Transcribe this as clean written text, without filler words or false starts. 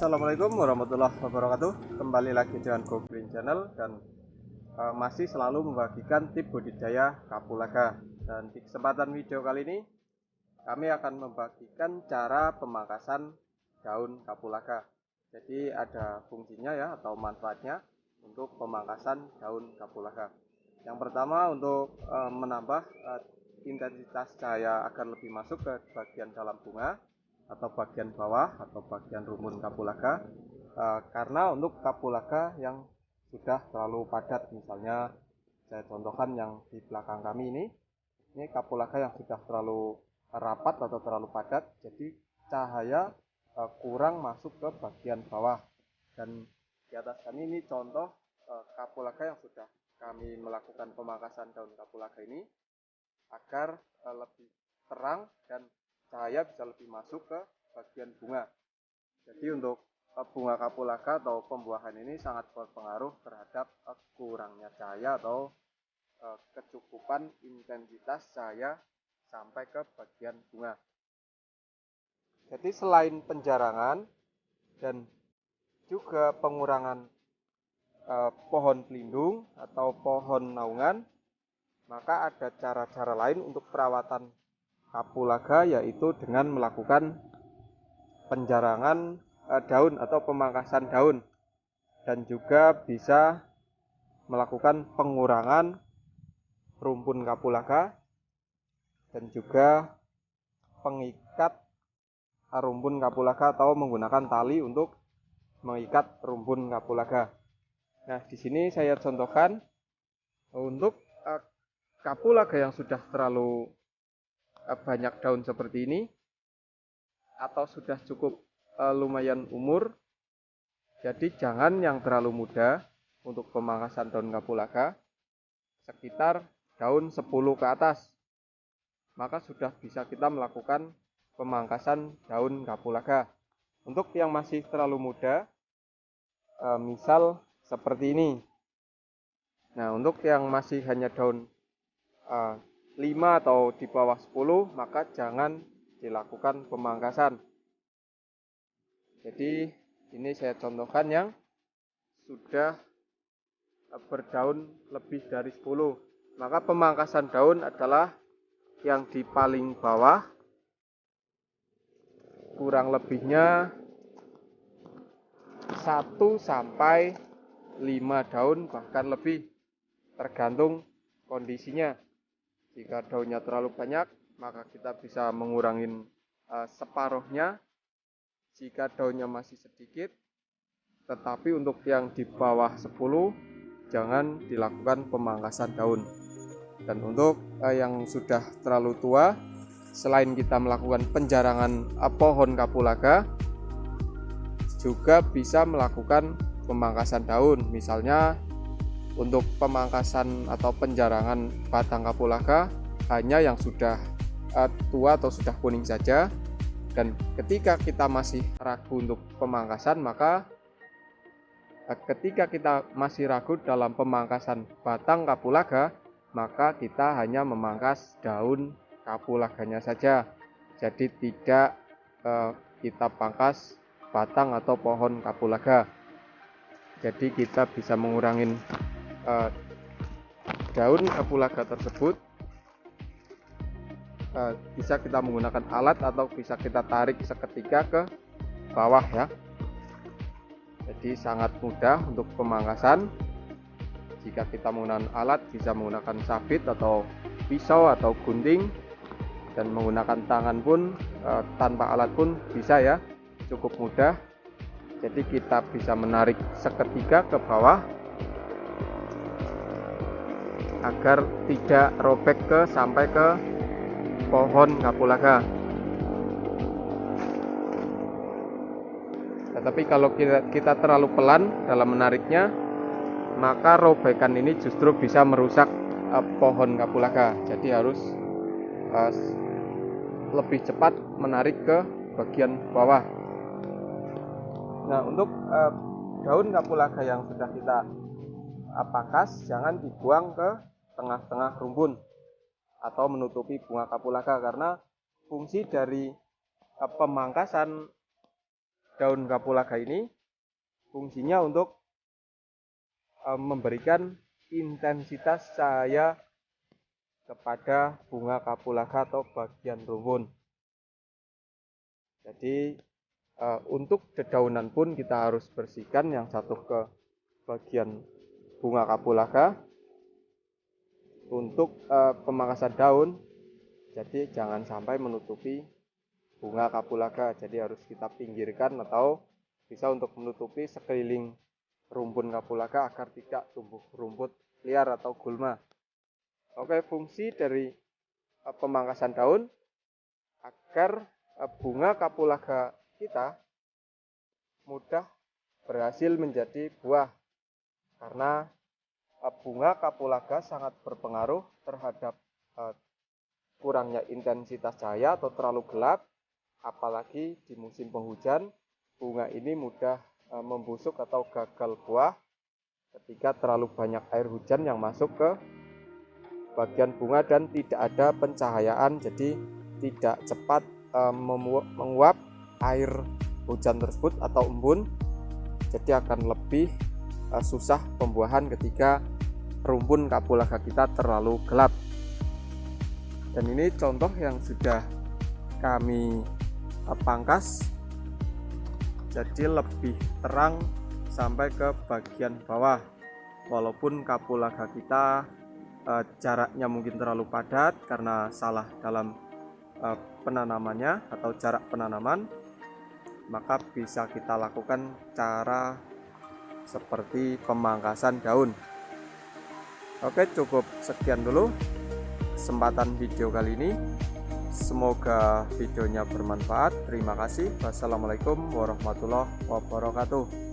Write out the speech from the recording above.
Assalamualaikum warahmatullahi wabarakatuh. Kembali lagi dengan Go Green Channel dan masih selalu membagikan tips budidaya kapulaga. Dan di kesempatan video kali ini kami akan membagikan cara pemangkasan daun kapulaga. Jadi ada fungsinya ya atau manfaatnya untuk pemangkasan daun kapulaga. Yang pertama untuk menambah intensitas cahaya agar lebih masuk ke bagian dalam bunga atau bagian bawah atau bagian rumpun kapulaga, karena untuk kapulaga yang sudah terlalu padat, misalnya saya contohkan yang di belakang kami ini kapulaga yang sudah terlalu rapat atau terlalu padat, jadi cahaya kurang masuk ke bagian bawah. Dan di atas kami ini contoh kapulaga yang sudah kami melakukan pemangkasan daun kapulaga ini agar lebih terang dan cahaya bisa lebih masuk ke bagian bunga. Jadi untuk bunga kapulaga atau pembuahan ini sangat berpengaruh terhadap kurangnya cahaya atau kecukupan intensitas cahaya sampai ke bagian bunga. Jadi selain penjarangan dan juga pengurangan pohon pelindung atau pohon naungan, maka ada cara-cara lain untuk perawatan kapulaga, yaitu dengan melakukan penjarangan daun atau pemangkasan daun, dan juga bisa melakukan pengurangan rumpun kapulaga dan juga pengikat rumpun kapulaga atau menggunakan tali untuk mengikat rumpun kapulaga. Nah, di sini saya contohkan untuk kapulaga yang sudah terlalu banyak daun seperti ini atau sudah cukup lumayan umur, jadi jangan yang terlalu muda untuk pemangkasan daun kapulaga, sekitar daun 10 ke atas, maka sudah bisa kita melakukan pemangkasan daun kapulaga. Untuk yang masih terlalu muda, misal seperti ini. Nah, untuk yang masih hanya daun 5 atau di bawah 10, maka jangan dilakukan pemangkasan. Jadi ini saya contohkan yang sudah berdaun lebih dari 10. Maka pemangkasan daun adalah yang di paling bawah, kurang lebihnya 1 sampai 5 daun bahkan lebih, tergantung kondisinya. Jika daunnya terlalu banyak, maka kita bisa mengurangi separuhnya. Jika daunnya masih sedikit, tetapi untuk yang di bawah 10, jangan dilakukan pemangkasan daun. Dan untuk yang sudah terlalu tua, selain kita melakukan penjarangan pohon kapulaga, juga bisa melakukan pemangkasan daun. Misalnya untuk pemangkasan atau penjarangan batang kapulaga hanya yang sudah tua atau sudah kuning saja. Dan ketika kita masih ragu untuk pemangkasan, maka ketika kita masih ragu dalam pemangkasan batang kapulaga, maka kita hanya memangkas daun kapulaganya saja. Jadi tidak kita pangkas batang atau pohon kapulaga. Jadi kita bisa mengurangi daun kapulaga tersebut, bisa kita menggunakan alat atau bisa kita tarik seketika ke bawah ya. Jadi sangat mudah untuk pemangkasan. Jika kita menggunakan alat, bisa menggunakan sabit atau pisau atau gunting, dan menggunakan tangan pun tanpa alat pun bisa ya, cukup mudah. Jadi kita bisa menarik seketika ke bawah agar tidak robek sampai ke pohon kapulaga. Tetapi kalau kita terlalu pelan dalam menariknya, maka robekan ini justru bisa merusak pohon kapulaga. Jadi harus lebih cepat menarik ke bagian bawah. Nah, untuk daun kapulaga yang sudah kita pangkas, jangan dibuang ke tengah-tengah rumpun atau menutupi bunga kapulaga, karena fungsi dari pemangkasan daun kapulaga ini fungsinya untuk memberikan intensitas cahaya kepada bunga kapulaga atau bagian rumpun. Jadi untuk dedaunan pun kita harus bersihkan yang jatuh ke bagian bunga kapulaga untuk pemangkasan daun. Jadi jangan sampai menutupi bunga kapulaga, jadi harus kita pinggirkan atau bisa untuk menutupi sekeliling rumpun kapulaga agar tidak tumbuh rumput liar atau gulma. Oke, fungsi dari pemangkasan daun agar bunga kapulaga kita mudah berhasil menjadi buah, karena bunga kapulaga sangat berpengaruh terhadap kurangnya intensitas cahaya atau terlalu gelap, apalagi di musim penghujan bunga ini mudah membusuk atau gagal buah ketika terlalu banyak air hujan yang masuk ke bagian bunga dan tidak ada pencahayaan, jadi tidak cepat menguap air hujan tersebut atau embun, jadi akan lebih susah pembuahan ketika rumpun kapulaga kita terlalu gelap. Dan ini contoh yang sudah kami pangkas, jadi lebih terang sampai ke bagian bawah. Walaupun kapulaga kita jaraknya mungkin terlalu padat karena salah dalam penanamannya atau jarak penanaman, maka bisa kita lakukan cara seperti pemangkasan daun. Oke, cukup sekian dulu kesempatan video kali ini. Semoga videonya bermanfaat. Terima kasih. Wassalamualaikum warahmatullahi wabarakatuh.